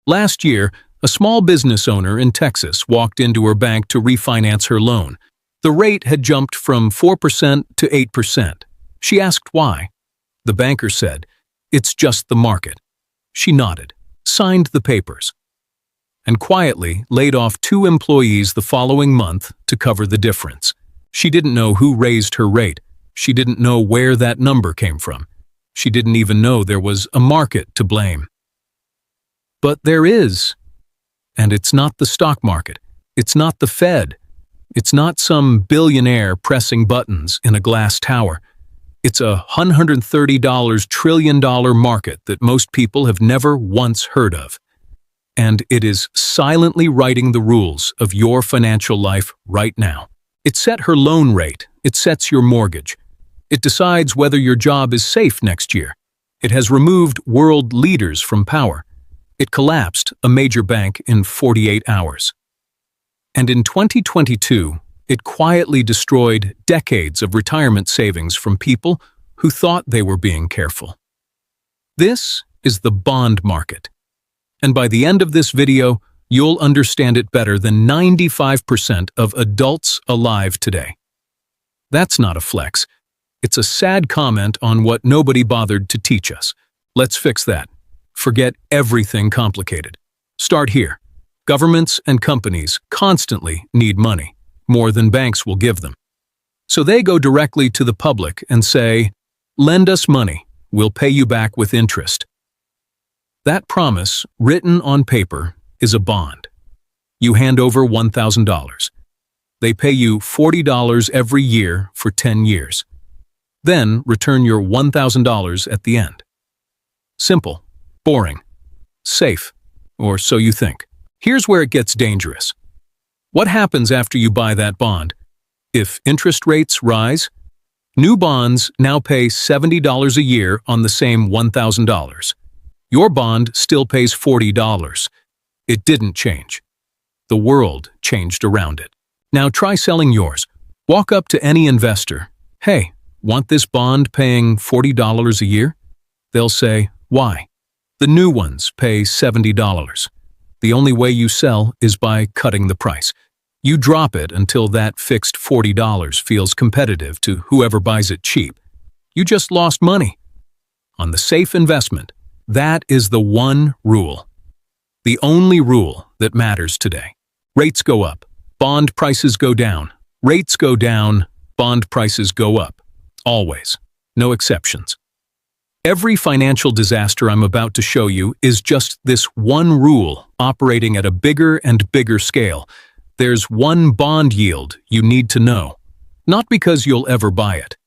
Last year, a small business owner in Texas walked into her bank to refinance her loan. The rate had jumped from 4% to 8%. She asked why. The banker said, "It's just the market." She nodded, signed the papers, and quietly laid off 2 employees the following month to cover the difference. She didn't know who raised her rate. She didn't know where that number came from. She didn't even know there was a market to blame. But there is. And it's not the stock market. It's not the Fed. It's not some billionaire pressing buttons in a glass tower. It's a $130 trillion market that most people have never once heard of. And it is silently writing the rules of your financial life right now. It set her loan rate. It sets your mortgage. It decides whether your job is safe next year. It has removed world leaders from power. It collapsed a major bank in 48 hours. And in 2022, it quietly destroyed decades of retirement savings from people who thought they were being careful. This is the bond market. And by the end of this video, you'll understand it better than 95% of adults alive today. That's not a flex. It's a sad comment on what nobody bothered to teach us. Let's fix that. Forget everything complicated. Start here. Governments and companies constantly need money, more than banks will give them. So they go directly to the public and say, "Lend us money, we'll pay you back with interest." That promise, written on paper, is a bond. You hand over $1,000. They pay you $40 every year for 10 years. Then return your $1,000 at the end. Simple, boring, safe, or so you think. Here's where it gets dangerous. What happens after you buy that bond? If interest rates rise, new bonds now pay $70 a year on the same $1,000. Your bond still pays $40. It didn't change. The world changed around it. Now try selling yours. Walk up to any investor. "Hey, want this bond paying $40 a year?" They'll say, "Why?" "The new ones pay $70. The only way you sell is by cutting the price. You drop it until that fixed $40 feels competitive to whoever buys it cheap. You just lost money." On the safe investment, that is the one rule. The only rule that matters today. Rates go up, bond prices go down. Rates go down, bond prices go up. Always. No exceptions. Every financial disaster I'm about to show you is just this one rule operating at a bigger and bigger scale. There's one bond yield you need to know, not because you'll ever buy it,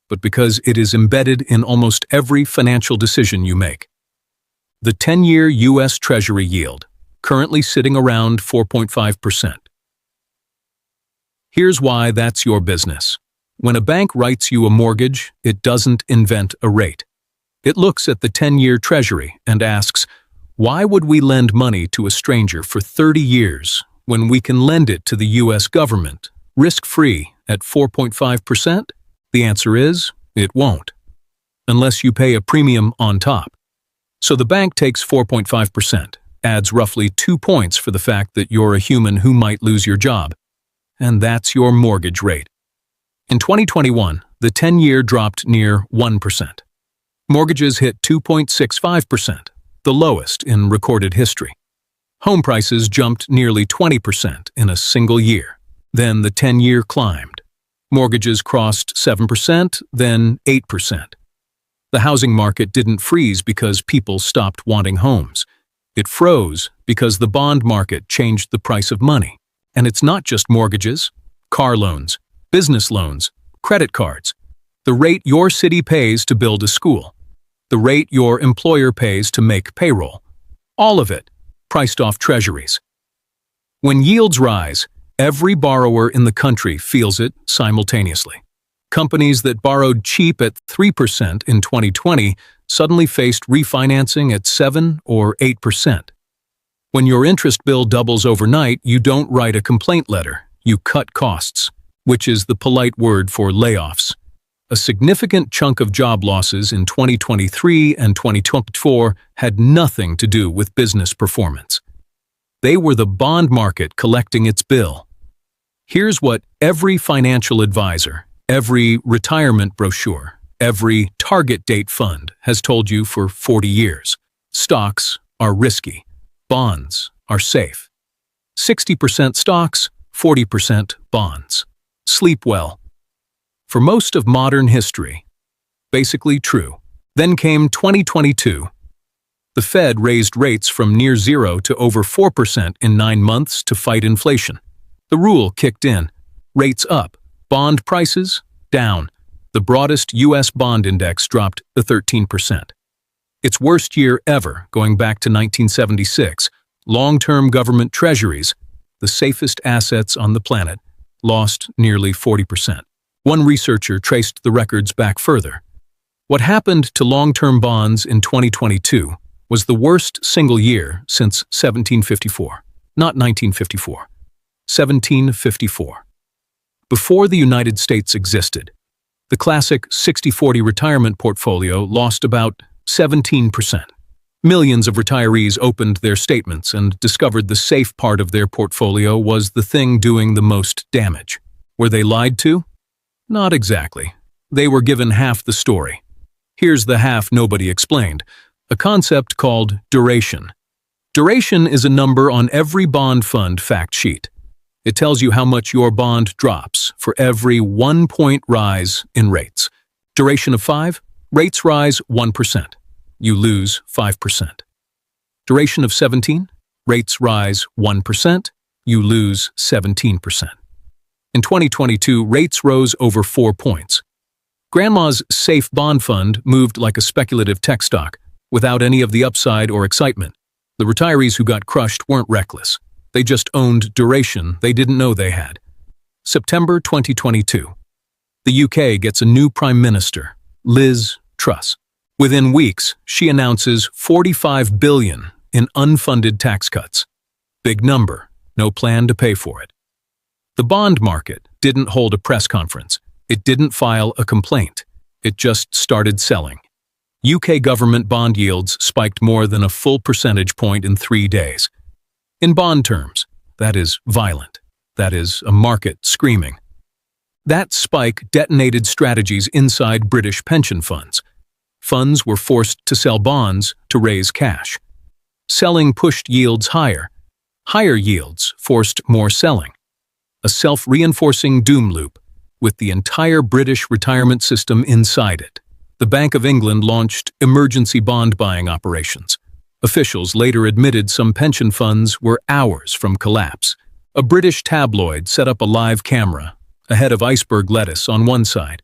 but because it is embedded in almost every financial decision you make. The 10-year U.S. Treasury yield, currently sitting around 4.5%. Here's why that's your business. When a bank writes you a mortgage, it doesn't invent a rate. It looks at the 10-year Treasury and asks, why would we lend money to a stranger for 30 years when we can lend it to the U.S. government, risk-free, at 4.5%? The answer is, it won't, unless you pay a premium on top. So the bank takes 4.5%, adds roughly 2 points for the fact that you're a human who might lose your job, and that's your mortgage rate. In 2021, the 10-year dropped near 1%. Mortgages hit 2.65%, the lowest in recorded history. Home prices jumped nearly 20% in a single year. Then the 10-year climbed. Mortgages crossed 7%, then 8%. The housing market didn't freeze because people stopped wanting homes. It froze because the bond market changed the price of money. And it's not just mortgages, car loans, business loans, credit cards, the rate your city pays to build a school, the rate your employer pays to make payroll. All of it priced off treasuries. When yields rise, every borrower in the country feels it simultaneously. Companies that borrowed cheap at 3% in 2020 suddenly faced refinancing at 7 or 8%. When your interest bill doubles overnight, you don't write a complaint letter, you cut costs, which is the polite word for layoffs. A significant chunk of job losses in 2023 and 2024 had nothing to do with business performance. They were the bond market collecting its bill. Here's what every financial advisor, every retirement brochure, every target date fund has told you for 40 years. Stocks are risky. Bonds are safe. 60% stocks, 40% bonds. Sleep well. For most of modern history, basically true. Then came 2022. The Fed raised rates from near zero to over 4% in 9 months to fight inflation. The rule kicked in. Rates up. Bond prices down. The broadest U.S. bond index dropped to 13%. Its worst year ever, going back to 1976. Long-term government treasuries, the safest assets on the planet, lost nearly 40%. One researcher traced the records back further. What happened to long-term bonds in 2022 was the worst single year since 1754. Not 1954. 1754. Before the United States existed, the classic 60-40 retirement portfolio lost about 17%. Millions of retirees opened their statements and discovered the safe part of their portfolio was the thing doing the most damage. Were they lied to? Not exactly. They were given half the story. Here's the half nobody explained, a concept called duration. Duration is a number on every bond fund fact sheet. It tells you how much your bond drops for every 1-point rise in rates. Duration of 5, rates rise 1%. You lose 5%. Duration of 17, rates rise 1%. You lose 17%. In 2022, rates rose over 4 points. Grandma's safe bond fund moved like a speculative tech stock, without any of the upside or excitement. The retirees who got crushed weren't reckless. They just owned duration they didn't know they had. September 2022. The UK gets a new Prime Minister, Liz Truss. Within weeks, she announces $45 billion in unfunded tax cuts. Big number, no plan to pay for it. The bond market didn't hold a press conference. It didn't file a complaint. It just started selling. UK government bond yields spiked more than a full percentage point in 3 days. In bond terms, that is violent. That is a market screaming. That spike detonated strategies inside British pension funds. Funds were forced to sell bonds to raise cash. Selling pushed yields higher. Higher yields forced more selling. A self-reinforcing doom loop, with the entire British retirement system inside it. The Bank of England launched emergency bond buying operations. Officials later admitted some pension funds were hours from collapse. A British tabloid set up a live camera, a head of iceberg lettuce on one side,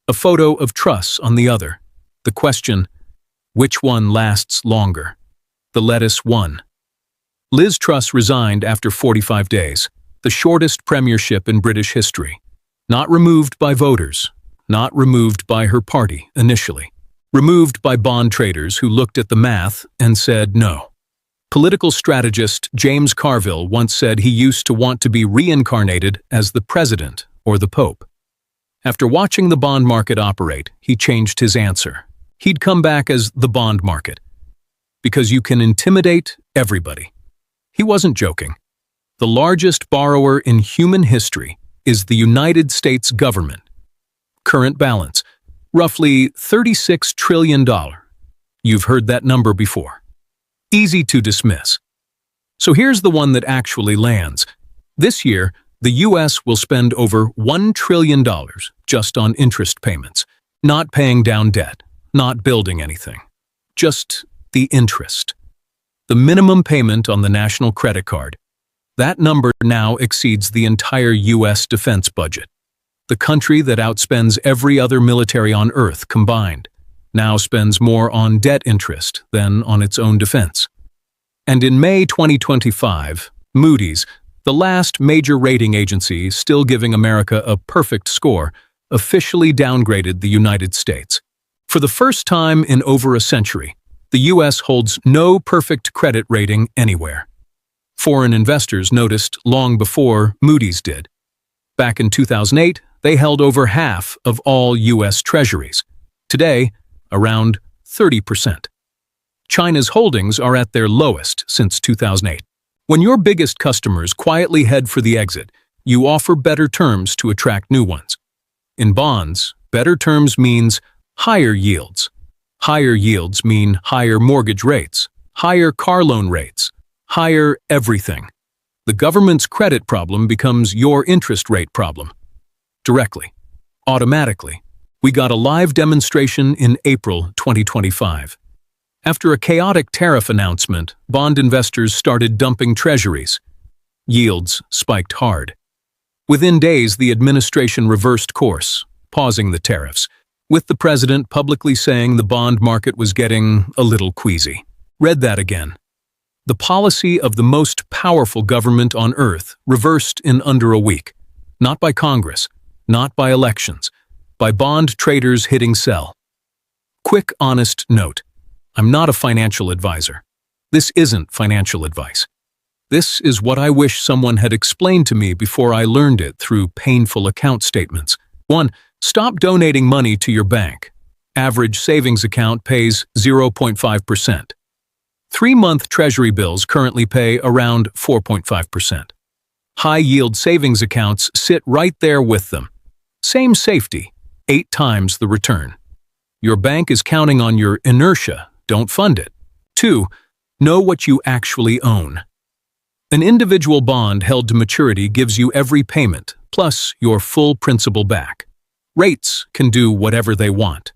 a photo of Truss on the other. The question, which one lasts longer? The lettuce won. Liz Truss resigned after 45 days, the shortest premiership in British history. Not removed by voters, not removed by her party initially. Removed by bond traders who looked at the math and said no. Political strategist James Carville once said he used to want to be reincarnated as the president or the pope. After watching the bond market operate, he changed his answer. He'd come back as the bond market. Because you can intimidate everybody. He wasn't joking. The largest borrower in human history is the United States government. Current balance, roughly $36 trillion. You've heard that number before. Easy to dismiss. So here's the one that actually lands. This year, the U.S. will spend over $1 trillion just on interest payments, not paying down debt, not building anything. Just the interest. The minimum payment on the national credit card. That number now exceeds the entire U.S. defense budget. The country that outspends every other military on Earth combined now spends more on debt interest than on its own defense. And in May 2025, Moody's, the last major rating agency still giving America a perfect score, officially downgraded the United States. For the first time in over a century, the U.S. holds no perfect credit rating anywhere. Foreign investors noticed long before Moody's did. Back in 2008, They held over half of all U.S. treasuries. Today, around 30%. China's holdings are at their lowest since 2008. When your biggest customers quietly head for the exit, you offer better terms to attract new ones. In bonds, better terms means higher yields. Higher yields mean higher mortgage rates, higher car loan rates, higher everything. The government's credit problem becomes your interest rate problem. Directly, automatically. We got a live demonstration in April 2025. After a chaotic tariff announcement, bond investors started dumping treasuries. Yields spiked hard. Within days, the administration reversed course, pausing the tariffs, with the president publicly saying the bond market was getting a little queasy. Read that again. The policy of the most powerful government on earth reversed in under a week. Not by Congress, not by elections, by bond traders hitting sell. Quick, honest note. I'm not a financial advisor. This isn't financial advice. This is what I wish someone had explained to me before I learned it through painful account statements. 1. Stop donating money to your bank. Average savings account pays 0.5%. 3-month Treasury bills currently pay around 4.5%. High-yield savings accounts sit right there with them. Same safety, 8 times the return. Your bank is counting on your inertia. Don't fund it. 2. Know what you actually own. An individual bond held to maturity gives you every payment, plus your full principal back. Rates can do whatever they want.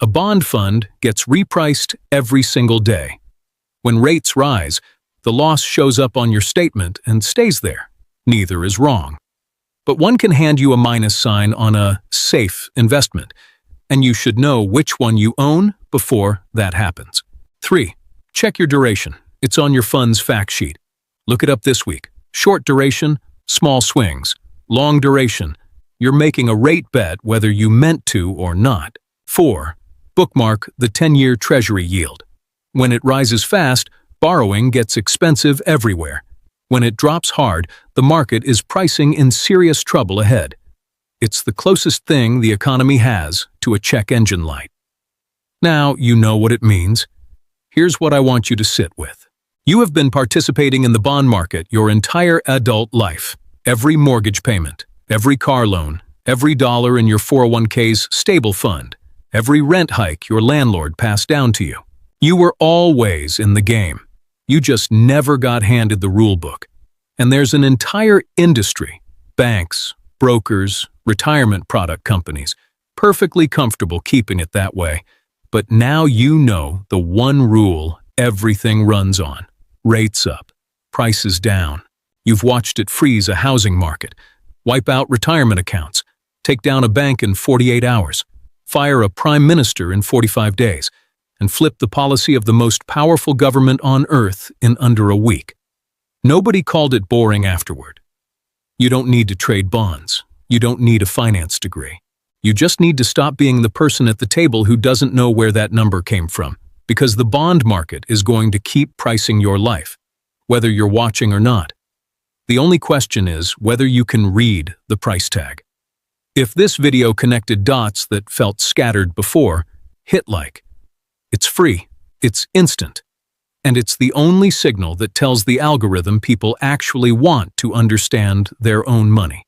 A bond fund gets repriced every single day. When rates rise, the loss shows up on your statement and stays there. Neither is wrong. But one can hand you a minus sign on a safe investment, and you should know which one you own before that happens. 3. Check your duration. It's on your fund's fact sheet. Look it up this week. Short duration, small swings. Long duration, you're making a rate bet whether you meant to or not. 4. Bookmark the 10-year Treasury yield. When it rises fast, borrowing gets expensive everywhere. When it drops hard, the market is pricing in serious trouble ahead. It's the closest thing the economy has to a check engine light. Now you know what it means. Here's what I want you to sit with. You have been participating in the bond market your entire adult life. Every mortgage payment, every car loan, every dollar in your 401k's stable fund, every rent hike your landlord passed down to you. You were always in the game. You just never got handed the rule book. And there's an entire industry, banks, brokers, retirement product companies, perfectly comfortable keeping it that way. But now you know the one rule everything runs on. Rates up, prices down. You've watched it freeze a housing market, wipe out retirement accounts, take down a bank in 48 hours, fire a prime minister in 45 days, and flip the policy of the most powerful government on earth in under a week. Nobody called it boring afterward. You don't need to trade bonds. You don't need a finance degree. You just need to stop being the person at the table who doesn't know where that number came from, because the bond market is going to keep pricing your life, whether you're watching or not. The only question is whether you can read the price tag. If this video connected dots that felt scattered before, hit like. It's free, it's instant, and it's the only signal that tells the algorithm people actually want to understand their own money.